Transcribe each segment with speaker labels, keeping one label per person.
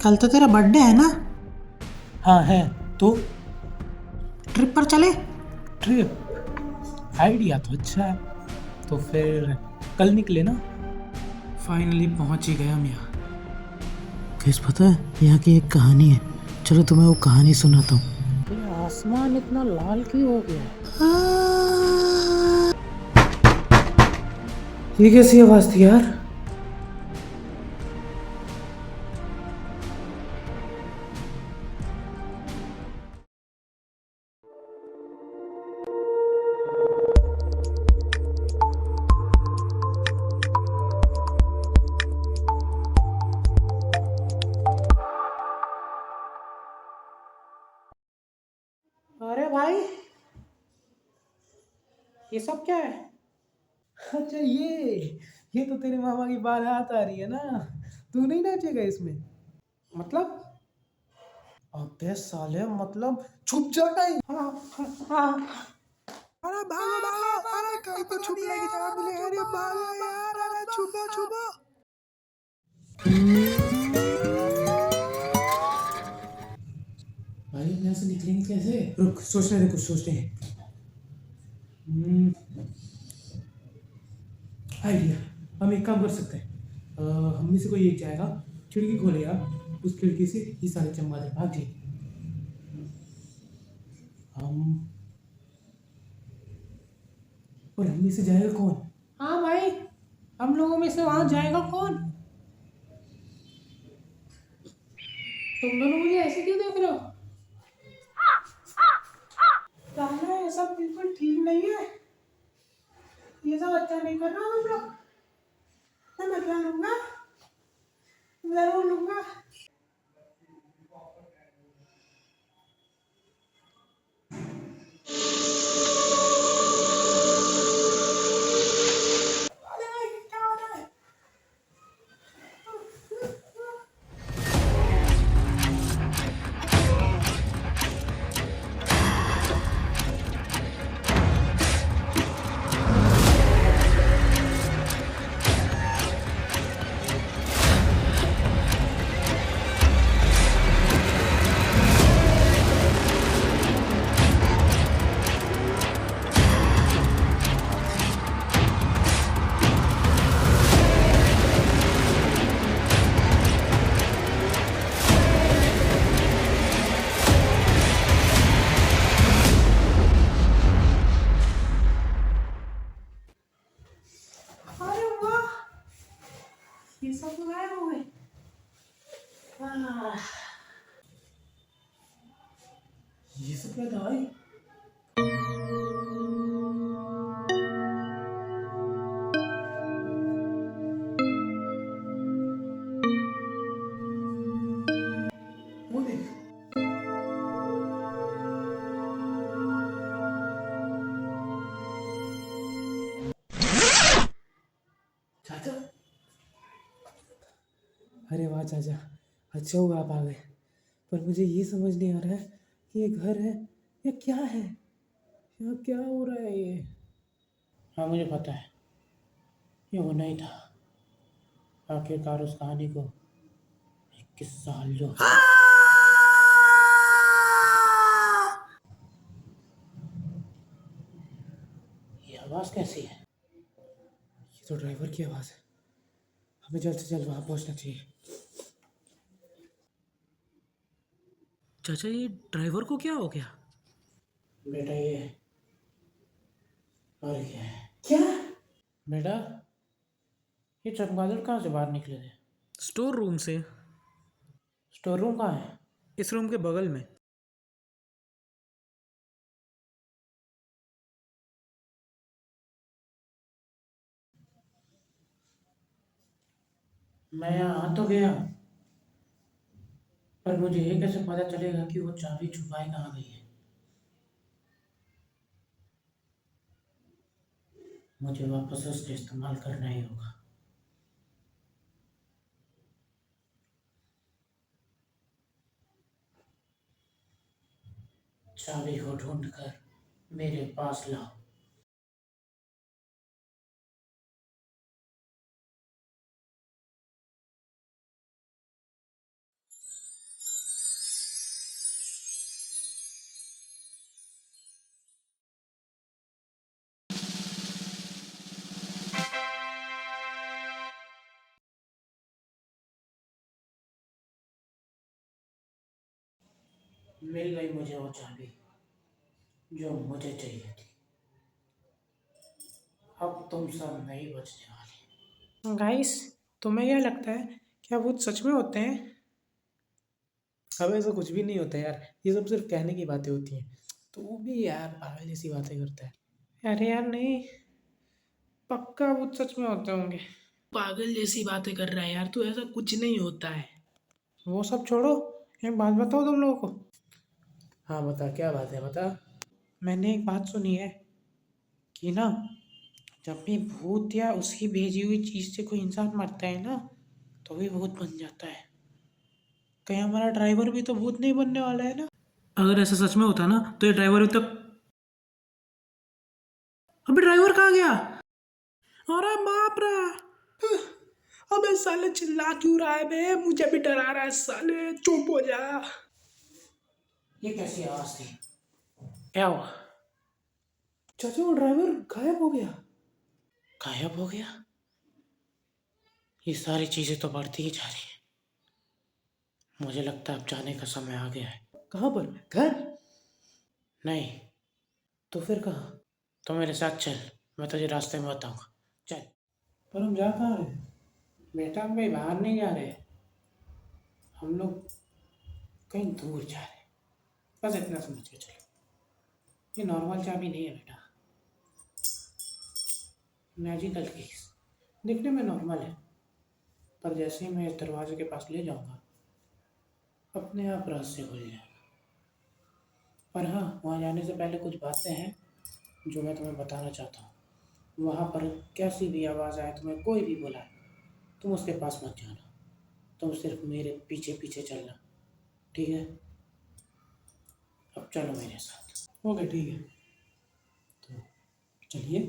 Speaker 1: कल तो तेरा बर्थडे है ना?
Speaker 2: हाँ है। तो
Speaker 1: ट्रिप पर चले?
Speaker 2: ट्रिप आइडिया तो अच्छा है, तो फिर कल निकले ना।
Speaker 1: फाइनली पहुंच ही गए हम यहाँ। किस पता है यहाँ की एक कहानी है, चलो तुम्हें वो कहानी सुनाता हूँ।
Speaker 2: ये आसमान इतना लाल क्यों हो गया है?
Speaker 1: ये कैसी आवाज थी यार? अरे भाई, ये सब क्या है?
Speaker 2: अच्छा ये तो तेरे मामा की बारात आ रही है ना, तू नहीं नाचेगा इसमें?
Speaker 1: मतलब?
Speaker 2: अबे साले, मतलब छुप जा कहीं।
Speaker 1: हाँ हाँ।
Speaker 2: अरे भागो भागो, अरे कहीं तो छुपने की जगह मिले। अरे भागो यार, अरे छुपो छुपो।
Speaker 1: भाई यहाँ से निकलेंगे कैसे? रुक, सोचने दे, कुछ सोचते हैं। आइडिया, हम एक काम कर सकते हैं। हम में से कोई एक जाएगा, खिड़की खोलेगा, उस खिड़की से ये सारे चमगादड़ भाग जाएंगे। हम और हम में से जाएगा कौन? हाँ भाई, हम लोगों में से वहां जाएगा कौन? तुम दोनों मुझे ऐसे क्यों देख रहे हो? साला, ये सब बिल्कुल ठीक नहीं है। ये सब अच्छा नहीं कर रहा तुम लोग। मैं बदला लूंगा, जरूर लूंगा। अरे भाई, क्या हो रहा है? अरे वाह, ये सब तो गायब हो गए। ये सब क्या था भाई? वो देख, चाचा। अरे वाह चाचा, अच्छा हुआ आप आ गए। पर मुझे ये समझ नहीं आ रहा है कि ये घर है या क्या है? यहाँ क्या हो रहा है ये? हाँ मुझे पता है, ये होना ही था। आखिरकार उस कहानी को 21 साल जो ये आवाज कैसी है? ये तो ड्राइवर की आवाज है। हमें जल्द से जल्द वहां पहुंचना चाहिए। चाचा, ये ड्राइवर को क्या हो गया? बेटा ये मर गया है। क्या? बेटा, ये चमगादड़ कहाँ से बाहर निकले थे?
Speaker 3: स्टोर रूम से।
Speaker 2: स्टोर रूम कहाँ है?
Speaker 3: इस रूम के बगल में।
Speaker 2: मैं यहाँ आ तो गया, पर मुझे ये कैसे पता चलेगा कि वो चाबी छुपाई कहाँ गई है? मुझे वापस उसका इस्तेमाल करना ही होगा। चाबी को ढूंढकर मेरे पास लाओ।
Speaker 1: मिल गई मुझे वो चाबी जो मुझे चाहिए थी। अब तुम सब नहीं बचने वाले। गाइस, तुम्हें क्या लगता है, क्या भूत सच में होते हैं? अब ऐसा कुछ भी नहीं होता यार, ये सब सिर्फ कहने की बातें होती हैं। तो वो भी यार पागल जैसी बातें करता है। अरे यार नहीं, पक्का भूत सच में होते होंगे। पागल जैसी बातें कर रहा है यार तू, ऐसा कुछ नहीं होता है। वो सब छोड़ो, एक बात बताओ तुम लोगों को। हाँ बता, क्या बात है बता। मैंने एक बात सुनी है कि ना, जब भी भूत या उसकी भेजी हुई चीज से कोई इंसान मरता है ना, तो भी भूत बन जाता है। कहीं हमारा ड्राइवर भी तो भूत नहीं बनने वाला है ना?
Speaker 3: अगर ऐसा सच में होता ना तो ये ड्राइवर अभी तक। अबे ड्राइवर कहाँ गया? अरे बाप रे! अबे साले चिल्ला क्यों रहा है बे? मुझे भी डरा रहा है साले, चुप हो जा। ये कैसी आवाज थी? क्या हुआ? चाचा वो ड्राइवर गायब हो गया। गायब हो गया? ये सारी चीजें तो बढ़ती ही जा रही है। मुझे लगता है अब जाने का समय आ गया है। कहाँ पर? घर? नहीं। तो फिर कहाँ? तो मेरे साथ चल, मैं तुझे रास्ते में बताऊंगा। चल। पर हम जा कहाँ रहे हैं? बेटा हम कहीं बाहर नहीं जा रहे, हम लोग कहीं दूर जा रहे हैं। बस इतना समझ के चलो। ये नॉर्मल चाबी नहीं है बेटा, मैजिकल कीज। दिखने में नॉर्मल है, पर जैसे ही मैं इस दरवाजे के पास ले जाऊंगा, अपने आप रहस्य खुल जाएगा। पर हाँ, वहाँ जाने से पहले कुछ बातें हैं जो मैं तुम्हें बताना चाहता हूँ। वहाँ पर कैसी भी आवाज़ आए, तुम्हें कोई भी बुलाए, तुम उसके पास मत जाना। तुम सिर्फ मेरे पीछे पीछे चलना, ठीक है? अब चलो मेरे साथ। ओके ठीक है, तो चलिए।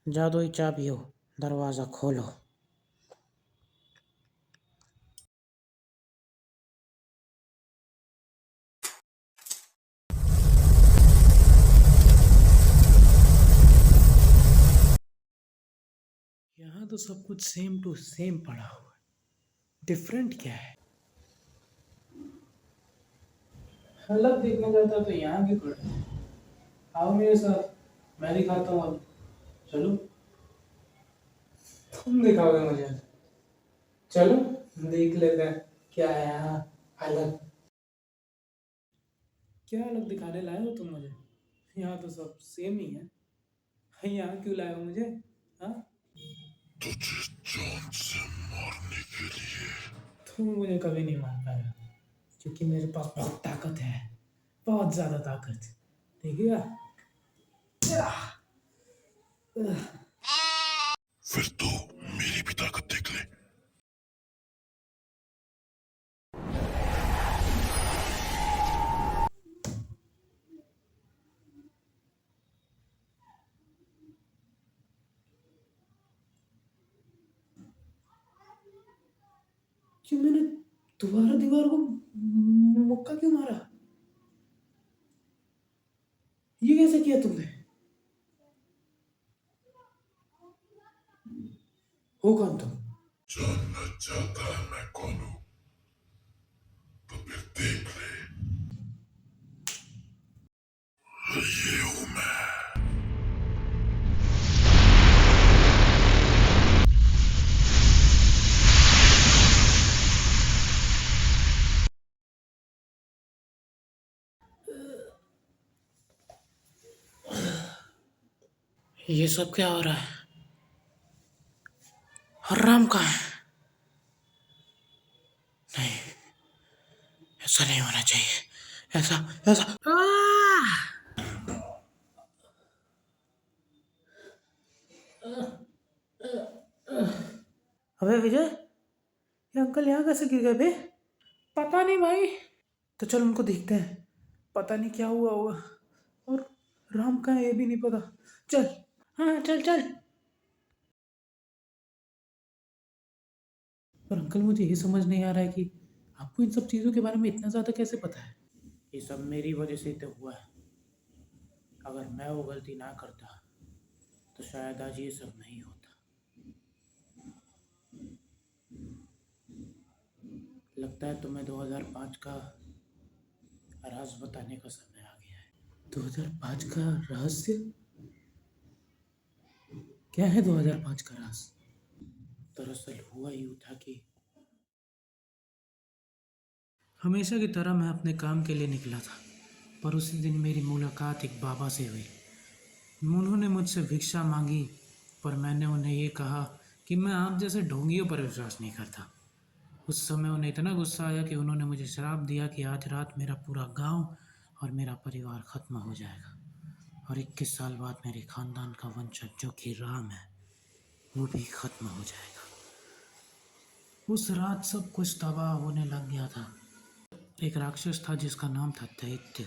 Speaker 3: जादुई चाबी हो, दरवाज़ा खोलो। यहाँ तो सब कुछ सेम टू सेम पड़ा हुआ है, डिफरेंट क्या है? अलग देखना चाहता तो यहाँ क्यों खड़े हो? आओ मेरे साथ, मैं दिखाता हूँ अब। चलो। तुम दिखाओगे मुझे? चलो देख लेते हैं क्या है यहाँ अलग। क्या अलग दिखाने लाए हो तुम मुझे? यहाँ तो सब सेम ही है। यहाँ क्यों लाए हो मुझे? हाँ? तुम मुझे कभी नहीं मान पाएगा, क्योंकि मेरे पास बहुत ताकत है, बहुत ज्यादा ताकत। देखिएगा।
Speaker 2: फिर तो मेरी भी ताकत देख ले।
Speaker 1: क्यों मैंने दोबारा दीवार को मुक्का क्यों मारा? ये कैसे किया तुमने? हो कौन तुम?
Speaker 2: जानना चाहता है मैं कौन हूँ? तो फिर देख ले, ये हूँ मैं।
Speaker 1: ये सब क्या हो रहा है? और राम कहाँ है? नहीं, ऐसा नहीं होना चाहिए। ऐसा ऐसा अबे विजय, ये अंकल यहाँ कैसे गिर गए बे? पता नहीं भाई। तो चल उनको देखते हैं, पता नहीं क्या हुआ होगा। और राम कहाँ है ये भी नहीं पता। चल। हाँ चल चल। पर अंकल मुझे ये समझ नहीं आ रहा है कि आपको इन सब चीज़ों के बारे में इतना ज़्यादा कैसे पता है? ये सब मेरी वजह से तो हुआ है। अगर मैं वो गलती ना करता तो शायद आज ये सब नहीं होता। लगता है तुम्हें 2005 का राज बताने का समय आ गया है। 2005 का रहस्य क्या है? 2005 का राज दरअसल हुआ यूं था कि हमेशा की तरह मैं अपने काम के लिए निकला था, पर उसी दिन मेरी मुलाकात एक बाबा से हुई। उन्होंने मुझसे भिक्षा मांगी, पर मैंने उन्हें ये कहा कि मैं आप जैसे ढोंगियों पर विश्वास नहीं करता। उस समय उन्हें इतना गुस्सा आया कि उन्होंने मुझे श्राप दिया कि आज रात मेरा पूरा गांव और मेरा परिवार खत्म हो जाएगा और 21 साल बाद मेरे खानदान का वंशज जो कि राम है वो भी खत्म हो जाएगा। उस रात सब कुछ तबाह होने लग गया था। एक राक्षस था जिसका नाम था दैत्य।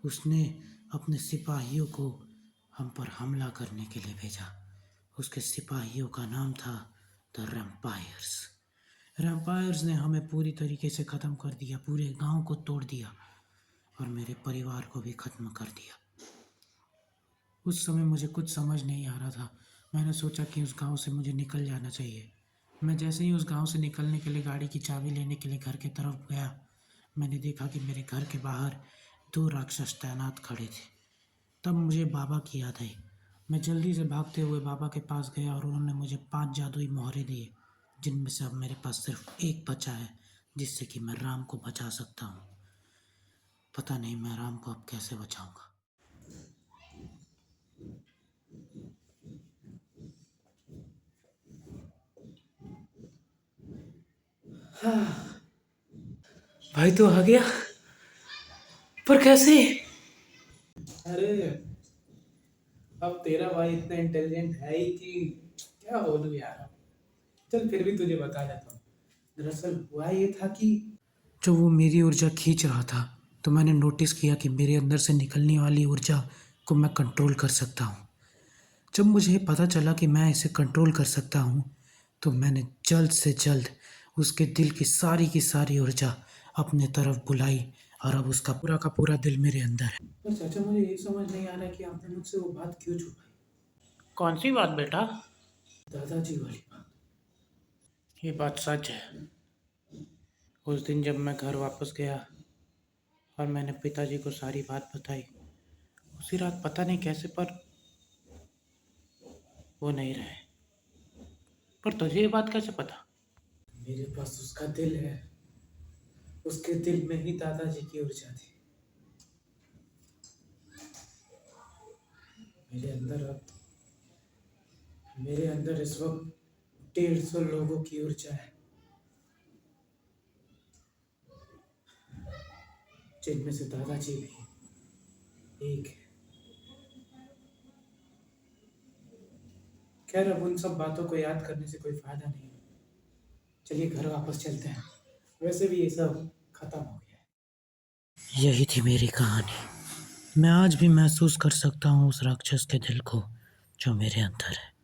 Speaker 1: उसने अपने सिपाहियों को हम पर हमला करने के लिए भेजा। उसके सिपाहियों का नाम था द रैम्पायर्स। रैम्पायर्स ने हमें पूरी तरीके से ख़त्म कर दिया, पूरे गांव को तोड़ दिया और मेरे परिवार को भी ख़त्म कर दिया। उस समय मुझे कुछ समझ नहीं आ रहा था। मैंने सोचा कि उस गांव से मुझे निकल जाना चाहिए। मैं जैसे ही उस गांव से निकलने के लिए गाड़ी की चाबी लेने के लिए घर की तरफ गया, मैंने देखा कि मेरे घर के बाहर 2 राक्षस तैनात खड़े थे। तब मुझे बाबा की याद आई। मैं जल्दी से भागते हुए बाबा के पास गया और उन्होंने मुझे 5 जादुई मोहरे दिए, जिनमें से अब मेरे पास सिर्फ एक बचा है, जिससे कि मैं राम को बचा सकता हूँ। पता नहीं मैं राम को अब कैसे बचाऊंगा। भाई तो आ गया, पर कैसे? अरे अब तेरा भाई इतना इंटेलिजेंट है ही कि क्या बोलूं यार। चल फिर भी तुझे बता देता हूँ। दरअसल हुआ ये था कि जब वो मेरी ऊर्जा खींच रहा था तो मैंने नोटिस किया कि मेरे अंदर से निकलने वाली ऊर्जा को मैं कंट्रोल कर सकता हूँ। जब मुझे पता चला कि मैं इसे कंट्रोल कर सकता हूँ तो मैंने जल्द से जल्द उसके दिल की सारी ऊर्जा अपने तरफ बुलाई और अब उसका पूरा का पूरा दिल मेरे अंदर है। पर चाचा मुझे ये समझ नहीं आ रहा कि आपने मुझसे वो बात क्यों छुपाई। कौन सी बात बेटा? दादाजी वाली बात। ये बात सच है। उस दिन जब मैं घर वापस गया और मैंने पिताजी को सारी बात बताई, उसी रात पता नहीं कैसे पर वो नहीं रहे। पर तुझे ये बात कैसे पता? मेरे पास उसका दिल है। उसके दिल में ही दादाजी की ऊर्जा थी। मेरे अंदर इस वक्त 150 लोगों की ऊर्जा है, जिनमें से दादाजी भी एक है। खैर अब उन सब बातों को याद करने से कोई फायदा नहीं। चलिए घर वापस चलते हैं। वैसे भी ये सब खत्म हो गया है। यही थी मेरी कहानी। मैं आज भी महसूस कर सकता हूँ उस राक्षस के दिल को जो मेरे अंदर है।